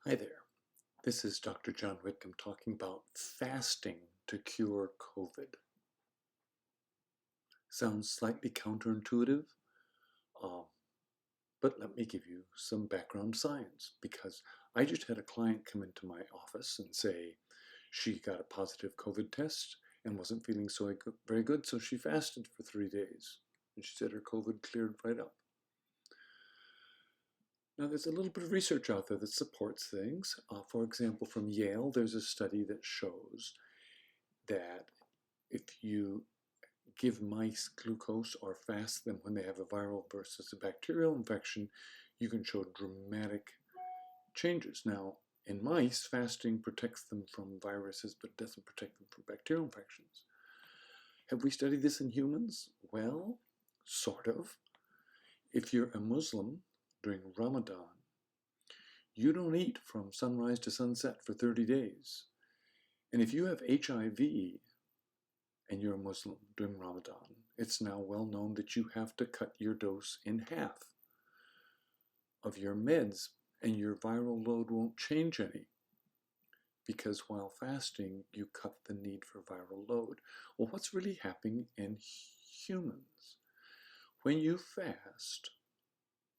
Hi there. This is Dr. John Whitcomb talking about fasting to cure COVID. Sounds slightly counterintuitive, but let me give you some background science because I just had a client come into my office and say she got a positive COVID test and wasn't feeling very good, so she fasted for 3 days. And she said her COVID cleared right up. Now, there's a little bit of research out there that supports things. For example, from Yale, there's a study that shows that if you give mice glucose or fast them when they have a viral versus a bacterial infection, you can show dramatic changes. Now, in mice, fasting protects them from viruses, but doesn't protect them from bacterial infections. Have we studied this in humans? Well, sort of. If you're a Muslim during Ramadan, you don't eat from sunrise to sunset for 30 days. And if you have HIV and you're a Muslim during Ramadan, it's now well known that you have to cut your dose in half of your meds, and your viral load won't change any because while fasting, you cut the need for viral load. Well, what's really happening in humans? When you fast,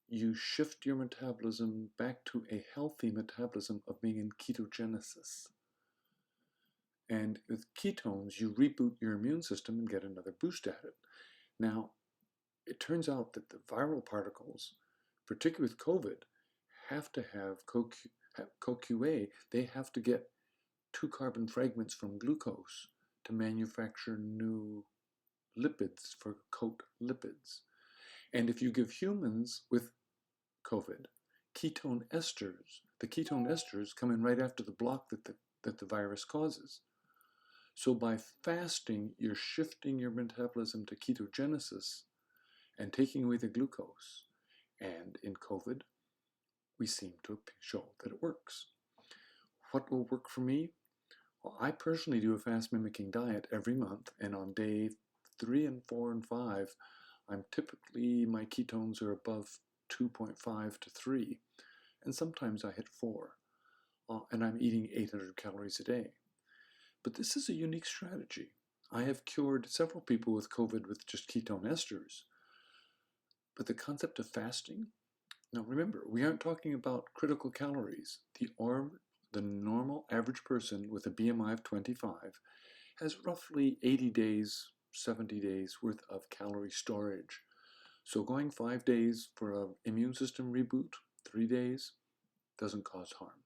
you shift your metabolism back to a healthy metabolism of being in ketogenesis. And with ketones, you reboot your immune system and get another boost at it. Now, it turns out that the viral particles, particularly with COVID, have to have CoQ8. They have to get 2 carbon fragments from glucose to manufacture new lipids for coat lipids. And if you give humans with COVID ketone esters, the ketone esters come in right after the block that the virus causes. So by fasting, you're shifting your metabolism to ketogenesis and taking away the glucose. And in COVID, we seem to show that it works. What will work for me? Well, I personally do a fast mimicking diet every month, and on day 3 and 4 and 5, my ketones are above 2.5 to 3, and sometimes I hit 4, and I'm eating 800 calories a day. But this is a unique strategy. I have cured several people with COVID with just ketone esters, but the concept of fasting, now remember, we aren't talking about critical calories. The normal average person with a BMI of 25 has roughly 80 days, 70 days worth of calorie storage. So going 5 days for an immune system reboot, 3 days, doesn't cause harm.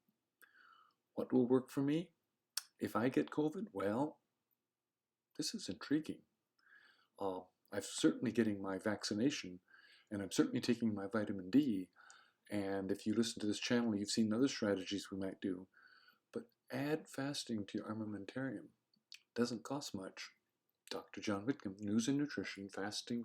What will work for me? If I get COVID, well, this is intriguing. I'm certainly getting my vaccination, and I'm certainly taking my vitamin D. And if you listen to this channel, you've seen other strategies we might do. But add fasting to your armamentarium. Doesn't cost much. Dr. John Whitcomb, News and Nutrition, Fasting